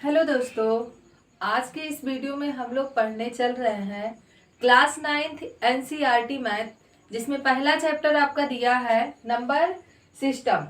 Hello दोस्तों, आज के इस वीडियो में हम लोग पढ़ने चल रहे हैं क्लास 9th एनसीईआरटी मैथ, जिसमें पहला चैप्टर आपका दिया है नंबर सिस्टम।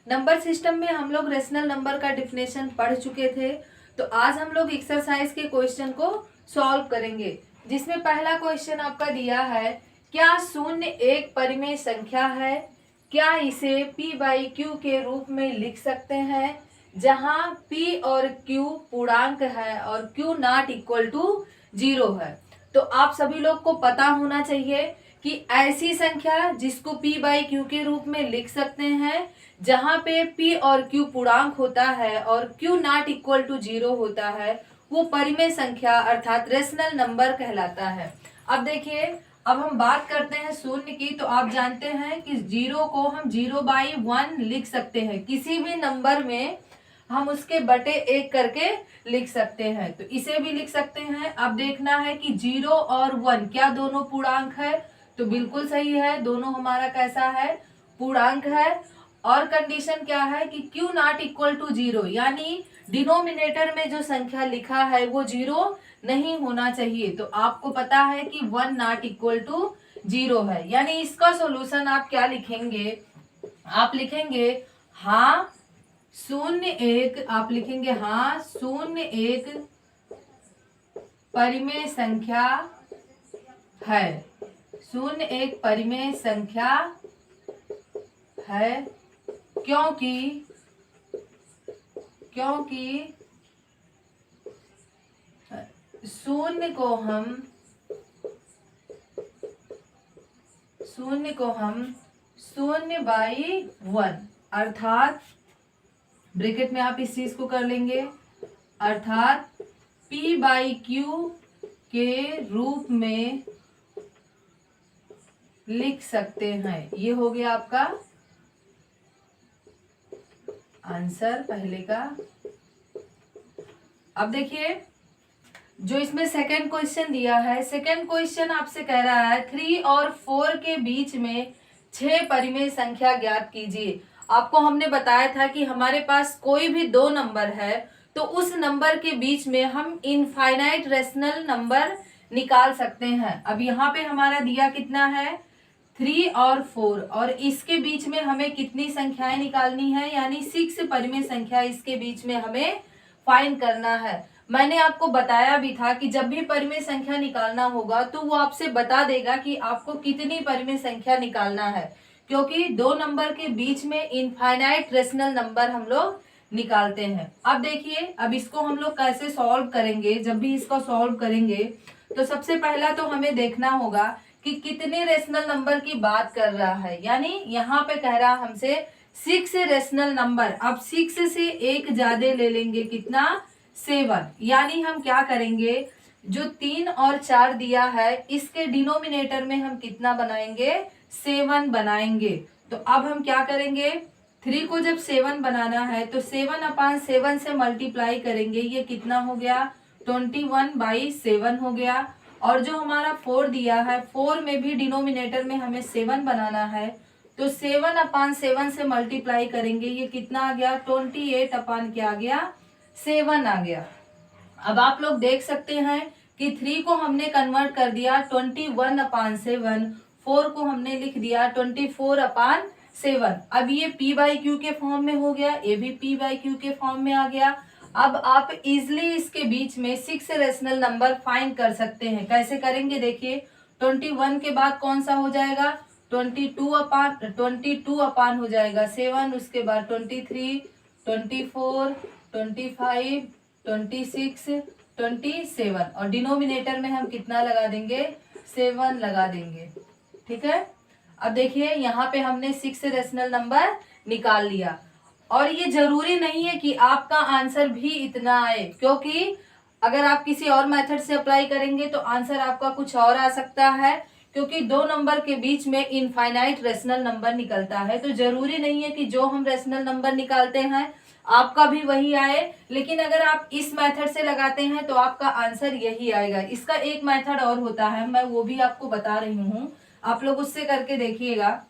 नंबर सिस्टम में हम लोग रेशनल नंबर का डिफिनेशन पढ़ चुके थे। तो आज हम लोग एक्सरसाइज के क्वेश्चन को सॉल्व करेंगे, जिसमें पहला क्वेश्चन आपका दिया है, क्या शून्य एक परिमेय संख्या है? क्या इसे p बाई क्यू के रूप में लिख सकते हैं, जहां p और q पूर्णांक है और q नॉट इक्वल टू 0 है। तो आप सभी लोग को पता होना चाहिए कि ऐसी संख्या जिसको p बाई क्यू के रूप में लिख सकते हैं, जहां पे p और q पूर्णांक होता है और q नॉट इक्वल टू 0 होता है, वो परिमेय संख्या अर्थात रेशनल नंबर कहलाता है। अब देखिए, अब हम बात करते हैं शून्य की। तो आप जानते हैं कि 0 को हम 0/1 लिख सकते हैं, किसी भी नंबर में हम उसके बटे 1 करके लिख सकते हैं। तो इसे भी लिख सकते हैं। अब देखना है कि 0 और 1 क्या दोनों पूर्णांक है? तो बिल्कुल सही है, दोनों हमारा कैसा है? पूर्णांक है। और कंडीशन क्या है कि q नॉट इक्वल टू 0, यानी डिनोमिनेटर में जो संख्या लिखा है वो 0 नहीं होना चाहिए। तो आपको पता है कि 1 नॉट इक्वल टू 0 है, यानी इसका सॉल्यूशन आप क्या लिखेंगे? आप लिखेंगे हाँ शून्य एक, आप लिखेंगे हाँ शून्य एक परिमेय संख्या है। शून्य एक परिमेय संख्या है क्योंकि शून्य को हम 0/1 अर्थात ब्रैकेट में आप इस चीज को कर लेंगे, अर्थात p बाई क्यू के रूप में लिख सकते हैं। ये हो गया आपका आंसर पहले का। अब देखिए, जो इसमें सेकंड क्वेश्चन दिया है, सेकंड क्वेश्चन आपसे कह रहा है 3 और 4 के बीच में 6 परिमेय संख्या ज्ञात कीजिए। आपको हमने बताया था कि हमारे पास कोई भी दो नंबर है तो उस नंबर के बीच में हम इनफाइनाइट रेशनल नंबर निकाल सकते हैं। अब यहाँ पे हमारा दिया कितना है? 3 और 4, और इसके बीच में हमें कितनी संख्याएं निकालनी है? यानी 6 परिमेय संख्या इसके बीच में हमें फाइंड करना है। मैंने आपको बताया भी था कि जब भी परिमेय संख्या निकालना होगा तो वो आपसे बता देगा कि आपको कितनी परिमेय संख्या निकालना है, क्योंकि दो नंबर के बीच में इनफाइनाइट रेशनल नंबर हम लोग निकालते हैं। अब देखिए, अब इसको हम लोग कैसे सॉल्व करेंगे। जब भी इसको सॉल्व करेंगे तो सबसे पहला तो हमें देखना होगा कि कितने रेशनल नंबर की बात कर रहा है। यानी यहाँ पे कह रहा हमसे 6 रेशनल नंबर। अब 6 से एक ज्यादा ले लेंगे, कितना? 7। यानी हम क्या करेंगे, जो 3 और 4 दिया है इसके डिनोमिनेटर में हम कितना बनाएंगे? 7 बनाएंगे। तो अब हम क्या करेंगे, 3 को जब 7 बनाना है तो 7/7 से मल्टीप्लाई करेंगे। ये कितना हो गया? 21/7 हो गया। और जो हमारा 4 दिया है, 4 में भी डिनोमिनेटर में हमें 7 बनाना है, तो 7/7 से मल्टीप्लाई करेंगे। ये कितना आ गया? 28 क्या आ गया? 7 आ गया। अब आप लोग देख सकते हैं कि 3 को हमने कन्वर्ट कर दिया 21/7, 4 को हमने लिख दिया 24/7। अब ये p बाई क्यू के फॉर्म में हो गया, ये भी p बाई क्यू के फॉर्म में आ गया। अब आप इजिली इसके बीच में 6 रेशनल नंबर फाइंड कर सकते हैं। कैसे करेंगे देखिए, 21 के बाद कौन सा हो जाएगा? 22 हो जाएगा 7, उसके बाद 23, 24, 25, 26, 27, और डिनोमिनेटर में हम कितना लगा देंगे? 7 लगा देंगे। ठीक है। अब देखिए, यहाँ पे हमने 6 रेशनल नंबर निकाल लिया। और ये जरूरी नहीं है कि आपका आंसर भी इतना आए, क्योंकि अगर आप किसी और मेथड से अप्लाई करेंगे तो आंसर आपका कुछ और आ सकता है, क्योंकि दो नंबर के बीच में इनफाइनाइट रेशनल नंबर निकलता है। तो जरूरी नहीं है कि जो हम रेशनल नंबर निकालते हैं आपका भी वही आए, लेकिन अगर आप इस मेथड से लगाते हैं तो आपका आंसर यही आएगा। इसका एक मेथड और होता है, मैं वो भी आपको बता रही हूँ, आप लोग उससे करके देखिएगा।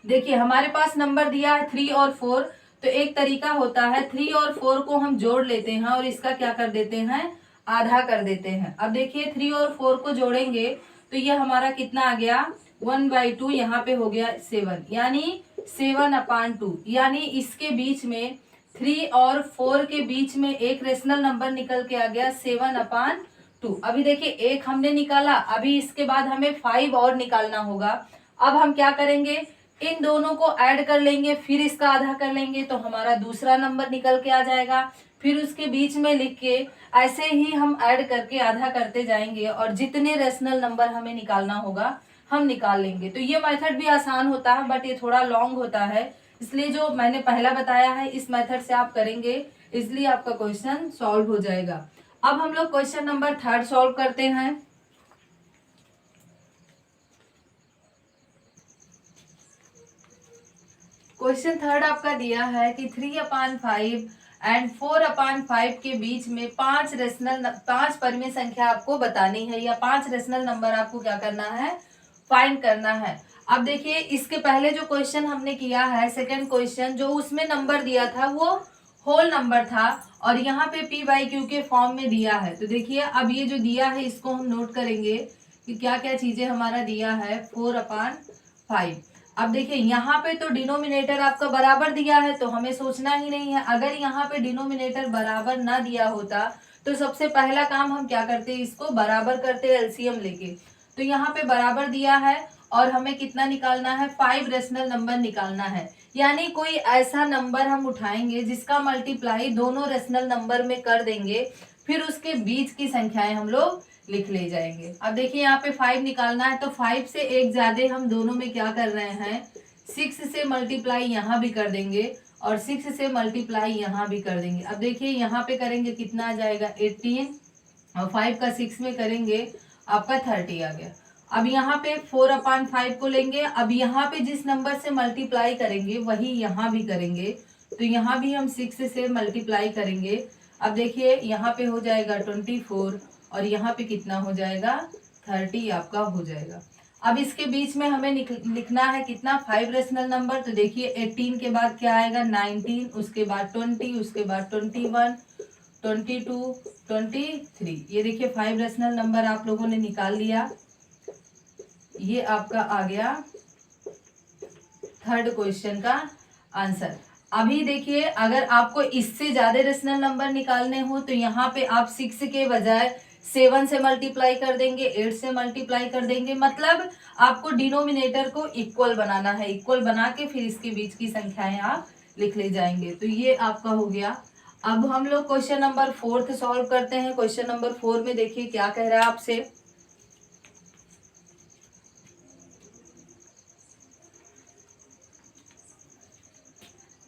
देखिए, हमारे पास नंबर दिया है 3 और 4, तो एक तरीका होता है 3 और 4 को हम जोड़ लेते हैं और इसका क्या कर देते हैं, आधा कर देते हैं। अब देखिए 3 और 4 को जोड़ेंगे तो ये हमारा कितना आ गया, 1/2, यहाँ पे हो गया 7, यानी 7/2, यानी इसके बीच में 3 और 4 के बीच में एक रेशनल नंबर निकल के आ गया 7/2। अभी देखिए एक हमने निकाला, अभी इसके बाद हमें 5 और निकालना होगा। अब हम क्या करेंगे, इन दोनों को ऐड कर लेंगे, फिर इसका आधा कर लेंगे तो हमारा दूसरा नंबर निकल के आ जाएगा। फिर उसके बीच में लिख के ऐसे ही हम ऐड करके आधा करते जाएंगे और जितने रेशनल नंबर हमें निकालना होगा हम निकाल लेंगे। तो ये मेथड भी आसान होता है बट ये थोड़ा लॉन्ग होता है, इसलिए जो मैंने पहला बताया है इस मेथड से आप करेंगे, इसलिए आपका क्वेश्चन सॉल्व हो जाएगा। अब हम लोग क्वेश्चन नंबर 3 सॉल्व करते हैं। क्वेश्चन 3 आपका दिया है कि 3/5 एंड 4/5 के बीच में 5 परिमेय संख्या आपको बतानी है, या 5 रेशनल नंबर आपको क्या करना है, फाइंड करना है। अब देखिए इसके पहले जो क्वेश्चन हमने किया है, सेकंड क्वेश्चन, जो उसमें नंबर दिया था वो होल नंबर था और यहाँ पे p/q के फॉर्म में दिया है। तो देखिए अब ये जो दिया है इसको हम नोट करेंगे कि क्या क्या चीजें हमारा दिया है, 4/5। अब देखिए यहाँ पे तो डिनोमिनेटर आपका बराबर दिया है तो हमें सोचना ही नहीं है। अगर यहाँ पे डिनोमिनेटर बराबर ना दिया होता तो सबसे पहला काम हम क्या करते, इसको बराबर करते एलसीएम लेके। तो यहाँ पे बराबर दिया है और हमें कितना निकालना है, 5 रेशनल नंबर निकालना है। यानी कोई ऐसा नंबर हम उठाएंगे जिसका मल्टीप्लाई दोनों रेशनल नंबर में कर देंगे, फिर उसके बीच की संख्याएं हम लोग लिख ले जाएंगे। अब देखिए यहाँ पे 5 निकालना है तो 5 से एक ज्यादा हम दोनों में क्या कर रहे हैं, 6 से मल्टीप्लाई यहाँ भी कर देंगे और 6 से मल्टीप्लाई यहाँ भी कर देंगे। अब देखिए यहाँ पे करेंगे कितना आ जाएगा, 18, और 5 का 6 में करेंगे आपका 30 आ गया। अब यहाँ पे 4/5 को लेंगे, अब यहाँ पे जिस नंबर से मल्टीप्लाई करेंगे वही यहाँ भी करेंगे, तो यहाँ भी हम 6 से मल्टीप्लाई करेंगे। अब देखिए यहाँ पे हो जाएगा 24 और यहाँ पे कितना हो जाएगा, 30 आपका हो जाएगा। अब इसके बीच में हमें लिखना है कितना, 5 रेशनल नंबर। तो देखिए 18 के बाद क्या आएगा, 19, उसके बाद 20, उसके बाद 21, 22, 23। ये देखिए 5 रेशनल नंबर आप लोगों ने निकाल लिया। ये आपका आ गया थर्ड क्वेश्चन का आंसर। अभी देखिए अगर आपको इससे ज्यादा रेशनल नंबर निकालने हो तो यहाँ पे आप 6 के बजाय 7 से मल्टीप्लाई कर देंगे, 8 से मल्टीप्लाई कर देंगे, मतलब आपको डिनोमिनेटर को इक्वल बनाना है। इक्वल बना के फिर इसके बीच की संख्याएं आप लिख ले जाएंगे। तो ये आपका हो गया। अब हम लोग क्वेश्चन नंबर 4 सॉल्व करते हैं। क्वेश्चन नंबर 4 में देखिए क्या कह रहा है आपसे,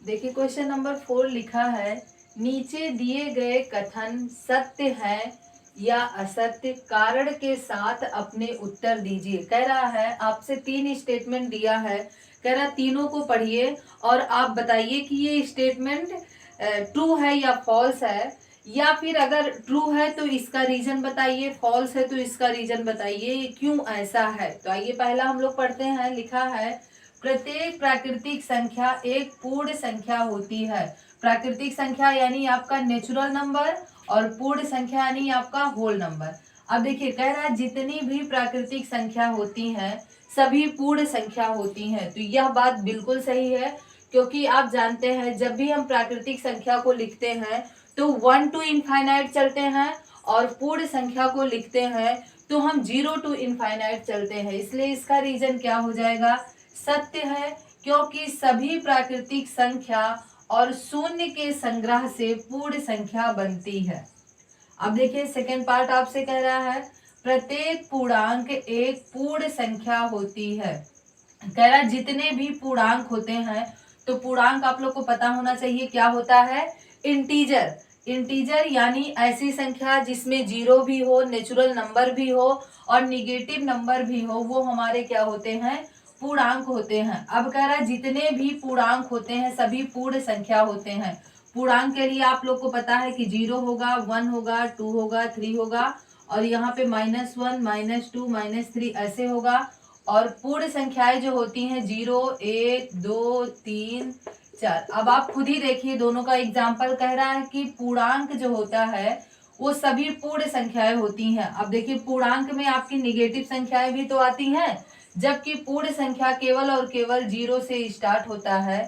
देखिए क्वेश्चन नंबर 4 लिखा है, नीचे दिए गए कथन सत्य है या असत्य, कारण के साथ अपने उत्तर दीजिए। कह रहा है आपसे 3 स्टेटमेंट दिया है, कह रहा तीनों को पढ़िए और आप बताइए कि ये स्टेटमेंट ट्रू है या फॉल्स है, या फिर अगर ट्रू है तो इसका रीजन बताइए, फॉल्स है तो इसका रीजन बताइए, क्यों ऐसा है। तो आइए पहला हम लोग पढ़ते हैं। लिखा है, प्रत्येक प्राकृतिक संख्या एक पूर्ण संख्या होती है। प्राकृतिक संख्या यानी आपका नेचुरल नंबर और पूर्ण संख्या यानी आपका होल नंबर। अब देखिए कह रहा है जितनी भी प्राकृतिक संख्या होती हैं सभी पूर्ण संख्या होती हैं। तो यह बात बिल्कुल सही है, क्योंकि आप जानते हैं जब भी हम प्राकृतिक संख्या को लिखते हैं तो 1 to इनफाइनाइट चलते हैं और पूर्ण संख्या को लिखते हैं तो हम 0 to इनफाइनाइट चलते हैं। इसलिए इसका रीजन क्या हो जाएगा, सत्य है, क्योंकि सभी प्राकृतिक संख्या और शून्य के संग्रह से पूर्ण संख्या बनती है। अब देखिए सेकेंड पार्ट आपसे कह रहा है, प्रत्येक पूर्णांक एक पूर्ण संख्या होती है। कह रहा है जितने भी पूर्णांक होते हैं, तो पूर्णांक आप लोग को पता होना चाहिए क्या होता है, इंटीजर। इंटीजर यानी ऐसी संख्या जिसमें 0 भी हो, नेचुरल नंबर भी हो और निगेटिव नंबर भी हो, वो हमारे क्या होते हैं, पूर्णांक होते हैं। अब कह रहा है जितने भी पूर्णांक होते हैं सभी पूर्ण संख्या होते हैं। पूर्णांक के लिए आप लोग को पता है कि 0 होगा, 1 होगा, 2 होगा, 3 होगा और यहाँ पे -1, -2, -3 ऐसे होगा। और पूर्ण संख्याएं जो होती हैं 0, 1, 2, 3, 4। अब आप खुद ही देखिए, दोनों का एग्जाम्पल कह रहा है कि पूर्णांक जो होता है वो सभी पूर्ण संख्याएं होती हैं। अब देखिए, पूर्णांक में आपकी निगेटिव संख्याएं भी तो आती हैं, जबकि पूर्ण संख्या केवल और केवल 0 से स्टार्ट होता है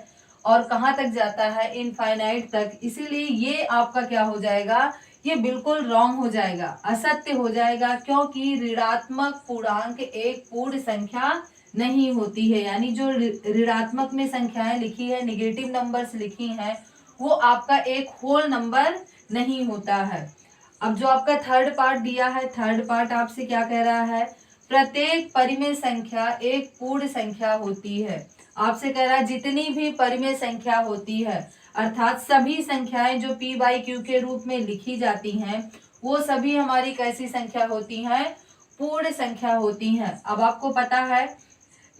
और कहाँ तक जाता है, इनफाइनाइट तक। इसीलिए ये आपका क्या हो जाएगा, ये बिल्कुल रॉन्ग हो जाएगा, असत्य हो जाएगा, क्योंकि ऋणात्मक पूर्णांक एक पूर्ण संख्या नहीं होती है। यानी जो ऋणात्मक में संख्याएं लिखी है, नेगेटिव नंबर्स लिखी हैं, वो आपका एक होल नंबर नहीं होता है। अब जो आपका थर्ड पार्ट दिया है, थर्ड पार्ट आपसे क्या कह रहा है, प्रत्येक परिमेय संख्या एक पूर्ण संख्या होती है। आपसे कह रहा है जितनी भी परिमेय संख्या होती है, अर्थात सभी संख्याएं जो p बाई क्यू के रूप में लिखी जाती हैं, वो सभी हमारी कैसी संख्या होती हैं, पूर्ण संख्या होती हैं। अब आपको पता है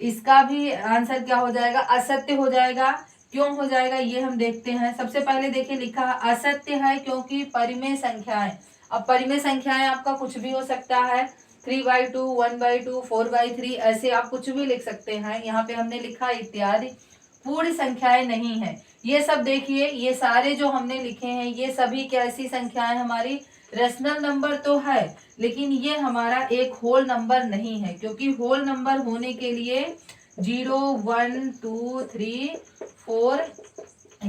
इसका भी आंसर क्या हो जाएगा, असत्य हो जाएगा। क्यों हो जाएगा ये हम देखते हैं। सबसे पहले देखिए, लिखा है असत्य है क्योंकि परिमेय संख्याएं, अब परिमेय संख्याएं आपका कुछ भी हो सकता है, 3/2, 1/2, 4/3, ऐसे आप कुछ भी लिख सकते हैं। यहाँ पे हमने लिखा इत्यादि, पूर्ण संख्याएं नहीं है। ये सब देखिए, ये सारे जो हमने लिखे हैं ये सभी कैसी संख्याएं, हमारी रेशनल नंबर तो है, लेकिन ये हमारा एक होल नंबर नहीं है, क्योंकि होल नंबर होने के लिए 0, 1, 2, 3, 4